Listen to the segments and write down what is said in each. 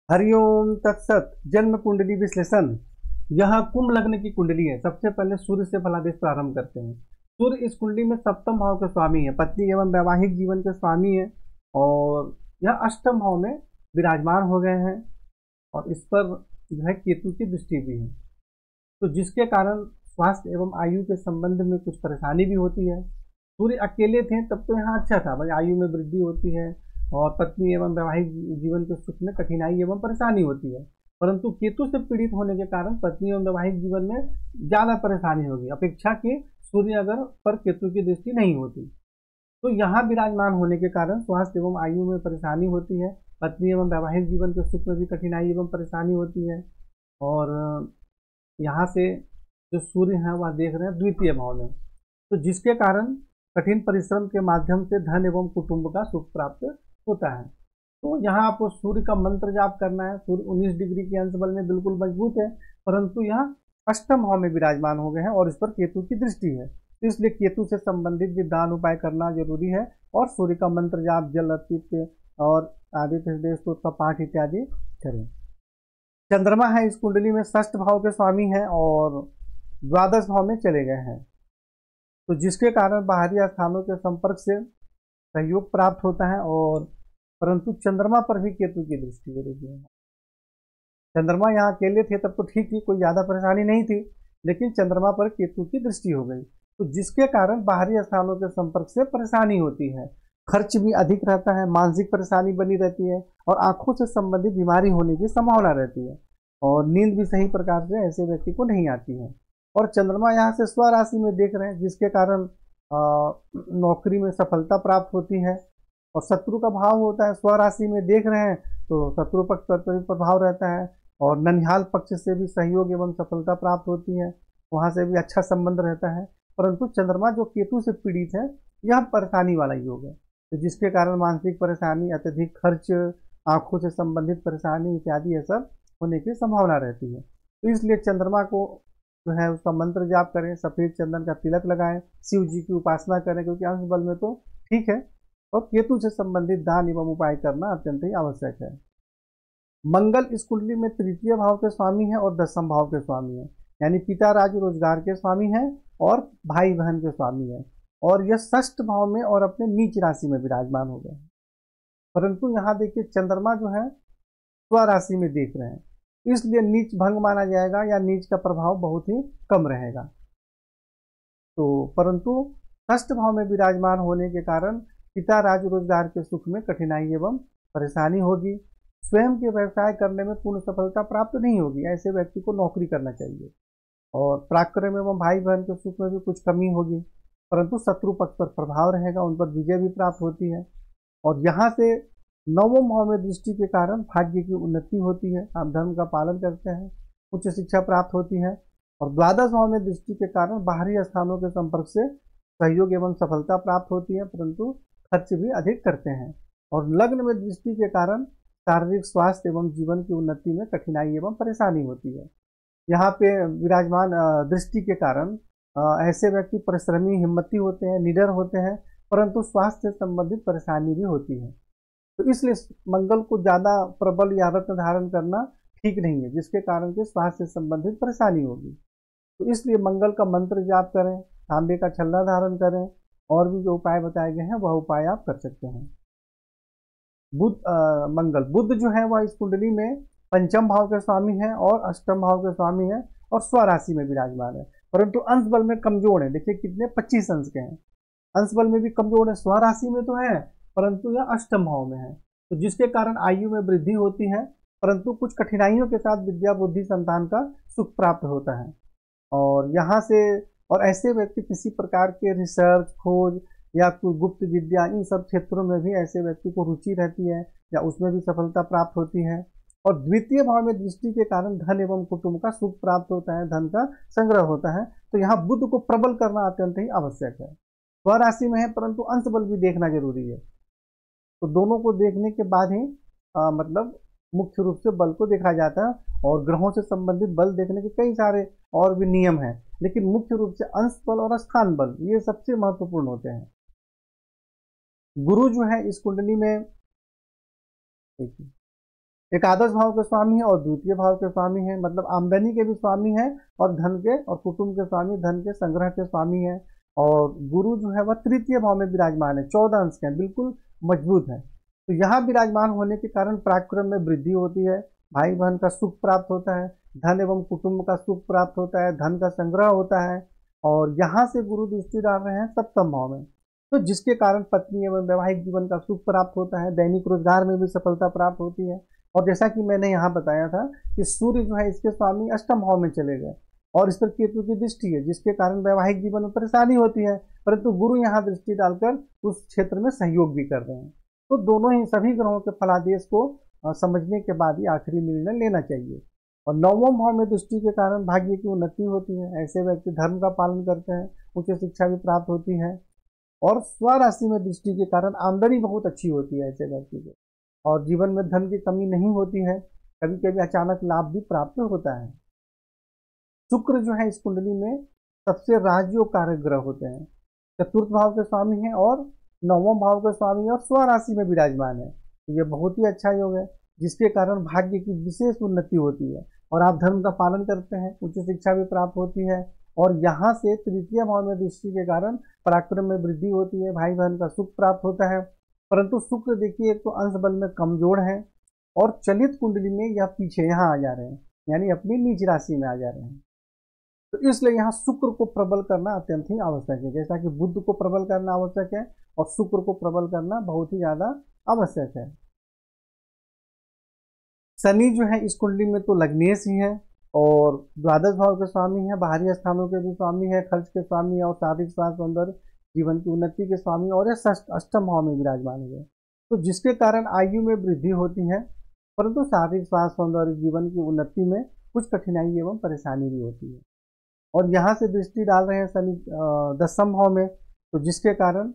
हरिओम तत्सत। जन्म कुंडली विश्लेषण। यह कुंभ लग्न की कुंडली है। सबसे पहले सूर्य से फलादेश प्रारंभ करते हैं। सूर्य इस कुंडली में सप्तम भाव के स्वामी है, पत्नी एवं वैवाहिक जीवन के स्वामी है और यह अष्टम भाव में विराजमान हो गए हैं और इस पर जो है केतु की दृष्टि भी है, तो जिसके कारण स्वास्थ्य एवं आयु के संबंध में कुछ परेशानी भी होती है। सूर्य अकेले थे तब तो यहाँ अच्छा था, भाई आयु में वृद्धि होती है और पत्नी एवं वैवाहिक जीवन के सुख में कठिनाई एवं परेशानी होती है, परंतु केतु से पीड़ित होने के कारण पत्नी एवं वैवाहिक जीवन में ज्यादा परेशानी होगी अपेक्षा कि सूर्य अगर पर केतु की दृष्टि नहीं होती। तो यहाँ विराजमान होने के कारण स्वास्थ्य एवं आयु में परेशानी होती है, पत्नी एवं वैवाहिक जीवन के सुख में भी कठिनाई एवं परेशानी होती है। और यहाँ से जो सूर्य है वह देख रहे हैं द्वितीय भाव में, तो जिसके कारण कठिन परिश्रम के माध्यम से धन एवं कुटुंब का सुख प्राप्त होता है। तो यहाँ आपको सूर्य का मंत्र जाप करना है। सूर्य 19 डिग्री के अंश बल में बिल्कुल मजबूत है, परंतु यहाँ अष्टम भाव में विराजमान हो गए हैं और इस पर केतु की दृष्टि है, तो इसलिए केतु से संबंधित भी दान उपाय करना जरूरी है और सूर्य का मंत्र जाप, जल अर्पित और आदित्य हृदय स्तोत्र का पाठ इत्यादि करें। चंद्रमा है इस कुंडली में षष्ठ भाव के स्वामी है और द्वादश भाव में चले गए हैं, तो जिसके कारण बाहरी स्थानों के संपर्क से सहयोग प्राप्त होता है और परंतु चंद्रमा पर भी केतु की दृष्टि हो रही है। चंद्रमा यहाँ अकेले थे तब तो ठीक थी, कोई ज्यादा परेशानी नहीं थी, लेकिन चंद्रमा पर केतु की दृष्टि हो गई, तो जिसके कारण बाहरी स्थानों के संपर्क से परेशानी होती है, खर्च भी अधिक रहता है, मानसिक परेशानी बनी रहती है और आंखों से संबंधित बीमारी होने की संभावना रहती है और नींद भी सही प्रकार से ऐसे व्यक्ति को नहीं आती है। और चंद्रमा यहाँ से स्वराशि में देख रहे हैं, जिसके कारण नौकरी में सफलता प्राप्त होती है और शत्रु का भाव होता है, स्वराशि में देख रहे हैं तो शत्रु पक्ष पर प्रभाव रहता है और ननिहाल पक्ष से भी सहयोग एवं सफलता प्राप्त होती है, वहां से भी अच्छा संबंध रहता है, परंतु चंद्रमा जो केतु से पीड़ित है यह परेशानी वाला योग है, तो जिसके कारण मानसिक परेशानी, अत्यधिक खर्च, आंखों से संबंधित परेशानी इत्यादि ये सब होने की संभावना रहती है। तो इसलिए चंद्रमा को जो है उसका मंत्र जाप करें, सफेद चंदन का तिलक लगाएं, शिव जी की उपासना करें, क्योंकि अंश बल में तो ठीक है, और केतु से संबंधित दान एवं उपाय करना अत्यंत ही आवश्यक है। मंगल इस कुंडली में तृतीय भाव के स्वामी है और दसम भाव के स्वामी है, यानी पिता राज रोजगार के स्वामी है और भाई बहन के स्वामी है, और यह षष्ठ भाव में और अपने नीच राशि में विराजमान हो गए। परंतु यहाँ देखिए चंद्रमा जो है स्वराशि में देख रहे हैं, इसलिए नीच भंग माना जाएगा या नीच का प्रभाव बहुत ही कम रहेगा। तो परंतु षष्ठ भाव में विराजमान होने के कारण पिता राज रोजगार के सुख में कठिनाई एवं परेशानी होगी, स्वयं के व्यवसाय करने में पूर्ण सफलता प्राप्त नहीं होगी, ऐसे व्यक्ति को नौकरी करना चाहिए, और पराक्रम एवं भाई बहन के सुख में भी कुछ कमी होगी, परंतु शत्रु पक्ष पर प्रभाव रहेगा, उन पर विजय भी प्राप्त होती है। और यहाँ से नवम भाव में दृष्टि के कारण भाग्य की उन्नति होती है, आप धर्म का पालन करते हैं, उच्च शिक्षा प्राप्त होती है, और द्वादश भाव में दृष्टि के कारण बाहरी स्थानों के संपर्क से सहयोग एवं सफलता प्राप्त होती है, परंतु खर्च भी अधिक करते हैं। और लग्न में दृष्टि के कारण शारीरिक स्वास्थ्य एवं जीवन की उन्नति में कठिनाई एवं परेशानी होती है। यहाँ पे विराजमान दृष्टि के कारण ऐसे व्यक्ति परिश्रमी, हिम्मती होते हैं, निडर होते हैं, परंतु स्वास्थ्य से संबंधित परेशानी भी होती है, तो इसलिए मंगल को ज्यादा प्रबल या रत्न धारण करना ठीक नहीं है, जिसके कारण के स्वास्थ्य से संबंधित परेशानी होगी। तो इसलिए मंगल का मंत्र जाप करें, तांबे का छल्ला धारण करें, और भी जो उपाय बताए गए हैं वह उपाय आप कर सकते हैं। बुध जो है वह इस कुंडली में पंचम भाव के स्वामी है और अष्टम भाव के स्वामी है और स्वराशि में विराजमान है, परंतु अंश बल में कमजोर है। देखिए कितने 25 अंश के हैं, अंश बल में भी कमजोर है, स्वराशि में तो है परंतु यह अष्टम भाव में है, तो जिसके कारण आयु में वृद्धि होती है, परंतु कुछ कठिनाइयों के साथ विद्या बुद्धि संतान का सुख प्राप्त होता है। और यहाँ से और ऐसे व्यक्ति किसी प्रकार के रिसर्च, खोज या कोई गुप्त विद्या, इन सब क्षेत्रों में भी ऐसे व्यक्ति को रुचि रहती है या उसमें भी सफलता प्राप्त होती है। और द्वितीय भाव में दृष्टि के कारण धन एवं कुटुंब का सुख प्राप्त होता है, धन का संग्रह होता है, तो यहाँ बुध को प्रबल करना अत्यंत ही आवश्यक है। स्वराशि में है परंतु अंश बल भी देखना जरूरी है, तो दोनों को देखने के बाद ही मतलब मुख्य रूप से बल को देखा जाता है, और ग्रहों से संबंधित बल देखने के कई सारे और भी नियम हैं, लेकिन मुख्य रूप से अंश बल और स्थान बल ये सबसे महत्वपूर्ण होते हैं। गुरु जो है इस कुंडली में देखिए एकादश भाव के स्वामी है और द्वितीय भाव के स्वामी है, मतलब आमदनी के भी स्वामी है और धन के और कुटुंब के स्वामी, धन के संग्रह के स्वामी है। और गुरु जो है वह तृतीय भाव में विराजमान है, 14 अंश के हैं, बिल्कुल मजबूत है। तो यहाँ विराजमान होने के कारण पराक्रम में वृद्धि होती है, भाई बहन का सुख प्राप्त होता है, धन एवं कुटुंब का सुख प्राप्त होता है, धन का संग्रह होता है। और यहाँ से गुरु दृष्टि डाल रहे हैं सप्तम भाव में, तो जिसके कारण पत्नी एवं वैवाहिक जीवन का सुख प्राप्त होता है, दैनिक रोजगार में भी सफलता प्राप्त होती है। और जैसा कि मैंने यहाँ बताया था कि सूर्य जो है इसके स्वामी अष्टम भाव में चले गए और इस पर केतु की दृष्टि है, जिसके कारण वैवाहिक जीवन में परेशानी होती है, परंतु गुरु यहाँ दृष्टि डालकर उस क्षेत्र में सहयोग भी कर रहे हैं। तो दोनों ही सभी ग्रहों के फलादेश को समझने के बाद ही आखिरी निर्णय लेना चाहिए। और नवम भाव में दृष्टि के कारण भाग्य की उन्नति होती है, ऐसे व्यक्ति धर्म का पालन करते हैं, उच्च शिक्षा भी प्राप्त होती है। और स्वराशि में दृष्टि के कारण आमदनी बहुत अच्छी होती है ऐसे व्यक्ति को, और जीवन में धन की कमी नहीं होती है, कभी कभी अचानक लाभ भी प्राप्त होता है। शुक्र जो है इस कुंडली में सबसे राजयोग कारक ग्रह होते हैं, चतुर्थ भाव के स्वामी हैं और नवम भाव के स्वामी और स्वराशि में विराजमान है। तो ये बहुत ही अच्छा योग है, जिसके कारण भाग्य की विशेष उन्नति होती है और आप धर्म का पालन करते हैं, उच्च शिक्षा भी प्राप्त होती है। और यहाँ से तृतीय भाव में दृष्टि के कारण पराक्रम में वृद्धि होती है, भाई बहन का सुख प्राप्त होता है। परंतु शुक्र देखिए एक तो अंश बल में कमजोर है और चलित कुंडली में यह पीछे यहाँ आ जा रहे हैं, यानी अपनी नीच राशि में आ जा रहे हैं। तो इसलिए यहाँ शुक्र को प्रबल करना अत्यंत ही आवश्यक है, जैसा कि बुध को प्रबल करना आवश्यक है और शुक्र को प्रबल करना बहुत ही ज्यादा आवश्यक है। शनि जो है इस कुंडली में तो लग्नेश ही है और द्वादश भाव के स्वामी है, बाहरी स्थानों के भी स्वामी है, खर्च के स्वामी है और शारीरिक स्वास्थ्य सौंदर्य जीवन की उन्नति के स्वामी और यह अष्टम भाव में विराजमान है। तो जिसके कारण आयु में वृद्धि होती है, परंतु शारीरिक स्वास्थ्य सौंदर्य जीवन की उन्नति में कुछ कठिनाई एवं परेशानी भी होती है। और यहाँ से दृष्टि डाल रहे हैं शनि दसम भाव में, तो जिसके कारण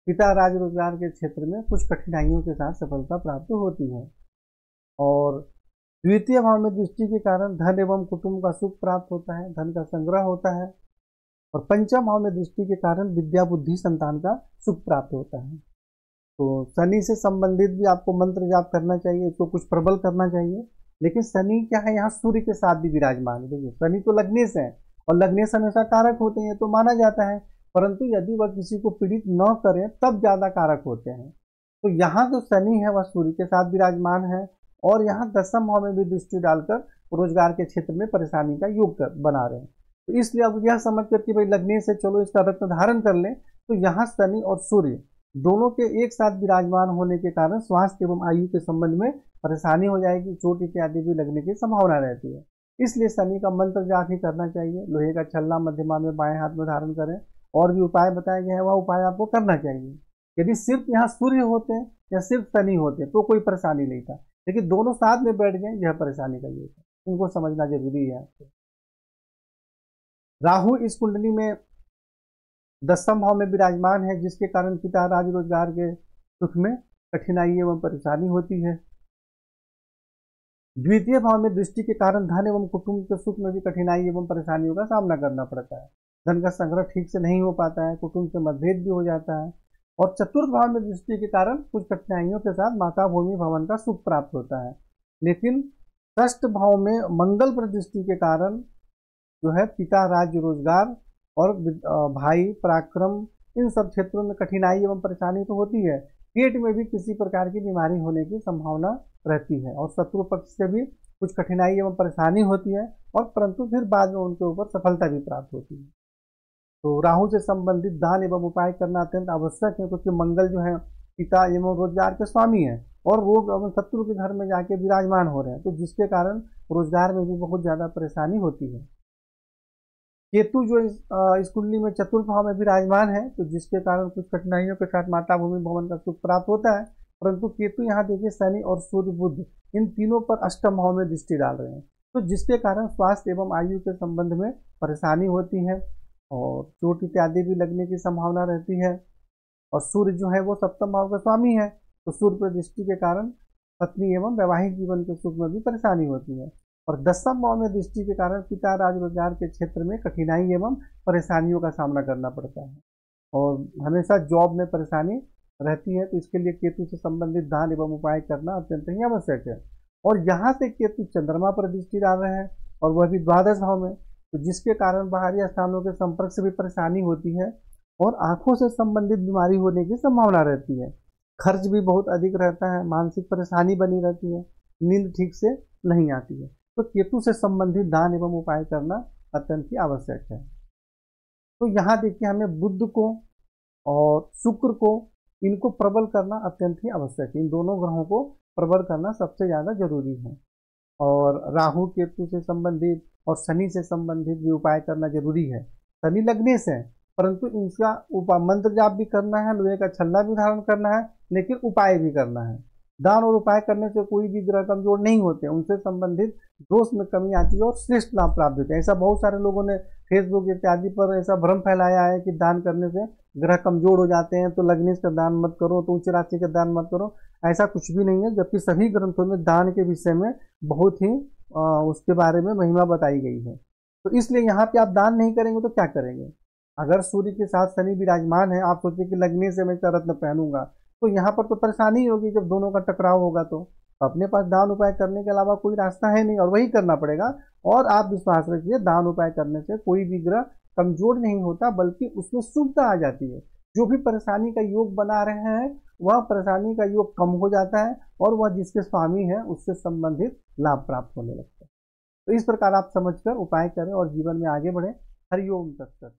पिता राज रोजगार के क्षेत्र में कुछ कठिनाइयों के साथ सफलता प्राप्त होती है। और द्वितीय भाव में दृष्टि के कारण धन एवं कुटुंब का सुख प्राप्त होता है, धन का संग्रह होता है। और पंचम भाव में दृष्टि के कारण विद्या बुद्धि संतान का सुख प्राप्त होता है। तो शनि से संबंधित भी आपको मंत्र जाप करना चाहिए, इसको कुछ प्रबल करना चाहिए। लेकिन शनि क्या है, यहाँ सूर्य के साथ भी विराजमान है। देखिए शनि तो लग्नेश है और लग्नेश हमेशा कारक होते हैं तो माना जाता है, परंतु यदि वह किसी को पीड़ित न करें तब ज्यादा कारक होते हैं। तो यहाँ जो शनि है वह सूर्य के साथ विराजमान है और यहाँ दसम भाव में भी दृष्टि डालकर रोजगार के क्षेत्र में परेशानी का योग बना रहे हैं। तो इसलिए अब यह समझ कर कि भाई लगने से चलो इसका रत्न धारण कर लें, तो यहाँ शनि और सूर्य दोनों के एक साथ विराजमान होने के कारण स्वास्थ्य एवं आयु के संबंध में परेशानी हो जाएगी, चोट इत्यादि भी लगने की संभावना रहती है। इसलिए शनि का मंत्र जाप ही करना चाहिए। लोहे का छल्ला मध्यमा में बाएं हाथ में धारण करें, और भी उपाय बताए गए हैं वह उपाय आपको करना चाहिए। यदि सिर्फ यहाँ सूर्य होते हैं या सिर्फ शनि होते तो कोई परेशानी नहीं था, लेकिन दोनों साथ में बैठ गए, यह परेशानी का योग है, उनको समझना जरूरी है आपको। राहु इस कुंडली में दसम भाव में विराजमान है, जिसके कारण पिता राज रोजगार के सुख में कठिनाई एवं परेशानी होती है। द्वितीय भाव में दृष्टि के कारण धन एवं कुटुंब के सुख में भी कठिनाई एवं परेशानियों का सामना करना पड़ता है। धन का संग्रह ठीक से नहीं हो पाता है, कुटुंब से मतभेद भी हो जाता है। और चतुर्थ भाव में दृष्टि के कारण कुछ कठिनाइयों के साथ माता भूमि भवन का सुख प्राप्त होता है। लेकिन षष्ठ भाव में मंगल पर दृष्टि के कारण जो है पिता राज्य रोजगार और भाई पराक्रम इन सब क्षेत्रों में कठिनाई एवं परेशानी तो होती है। पेट में भी किसी प्रकार की बीमारी होने की संभावना रहती है और शत्रु पक्ष से भी कुछ कठिनाई एवं परेशानी होती है, और परंतु फिर बाद में उनके ऊपर सफलता भी प्राप्त होती है। तो राहु से संबंधित दान एवं उपाय करना अत्यंत आवश्यक है, क्योंकि मंगल जो है पिता एवं रोजगार के स्वामी है और रोग एवं शत्रु के घर में जाके विराजमान हो रहे हैं, तो जिसके कारण रोजगार में भी बहुत ज्यादा परेशानी होती है। केतु जो इस कुंडली में चतुर्थ भाव में विराजमान है, तो जिसके कारण कुछ कठिनाइयों के साथ माता भूमि भवन का सुख प्राप्त होता है, परंतु केतु यहाँ देखिए शनि और सूर्य बुध इन तीनों पर अष्टम भाव में दृष्टि डाल रहे हैं, तो जिसके कारण स्वास्थ्य एवं आयु के संबंध में परेशानी होती है और चोट इत्यादि भी लगने की संभावना रहती है। और सूर्य जो है वो सप्तम भाव का स्वामी है, तो सूर्य पर दृष्टि के कारण पत्नी एवं वैवाहिक जीवन के सुख में भी परेशानी होती है। और दसम भाव में दृष्टि के कारण पिता राज रोजगार के क्षेत्र में कठिनाई एवं परेशानियों का सामना करना पड़ता है और हमेशा जॉब में परेशानी रहती है, तो इसके लिए केतु से संबंधित दान एवं उपाय करना अत्यंत ही आवश्यक है। और यहाँ से केतु चंद्रमा पर दृष्टि डाल रहे हैं और वह भी द्वादश भाव में, तो जिसके कारण बाहरी स्थानों के संपर्क से भी परेशानी होती है और आंखों से संबंधित बीमारी होने की संभावना रहती है। खर्च भी बहुत अधिक रहता है, मानसिक परेशानी बनी रहती है, नींद ठीक से नहीं आती है। तो केतु से संबंधित दान एवं उपाय करना अत्यंत ही आवश्यक है। तो यहाँ देखिए हमें बुध को और शुक्र को, इनको प्रबल करना अत्यंत ही आवश्यक है। इन दोनों ग्रहों को प्रबल करना सबसे ज़्यादा जरूरी है। और राहु केतु से संबंधित और शनि से संबंधित भी उपाय करना जरूरी है। शनि लगने से, परंतु इनका मंत्र जाप भी करना है, लोहे का छल्ला भी धारण करना है, लेकिन उपाय भी करना है। दान और उपाय करने से कोई भी ग्रह कमजोर नहीं होते, उनसे संबंधित दोष में कमी आती है और श्रेष्ठ लाभ प्राप्त होते हैं। ऐसा बहुत सारे लोगों ने फेसबुक इत्यादि पर ऐसा भ्रम फैलाया है कि दान करने से ग्रह कमजोर हो जाते हैं, तो लग्नेश का दान मत करो, तो उच्च राशि का दान मत करो। ऐसा कुछ भी नहीं है, जबकि सभी ग्रंथों में दान के विषय में बहुत ही उसके बारे में महिमा बताई गई है। तो इसलिए यहाँ पे आप दान नहीं करेंगे तो क्या करेंगे? अगर सूर्य के साथ शनि विराजमान है, आप सोचिए कि लगने से मैं इसका रत्न पहनूंगा, तो यहाँ पर तो परेशानी होगी जब दोनों का टकराव होगा। तो अपने पास दान उपाय करने के अलावा कोई रास्ता है नहीं और वही करना पड़ेगा। और आप विश्वास रखिए, दान उपाय करने से कोई भी ग्रह कमजोर नहीं होता, बल्कि उसमें शुभता आ जाती है। जो भी परेशानी का योग बना रहे हैं, वह परेशानी का योग कम हो जाता है और वह जिसके स्वामी है उससे संबंधित लाभ प्राप्त होने लगता है। तो इस प्रकार आप समझकर उपाय करें और जीवन में आगे बढ़े। हरिओम तत्सत।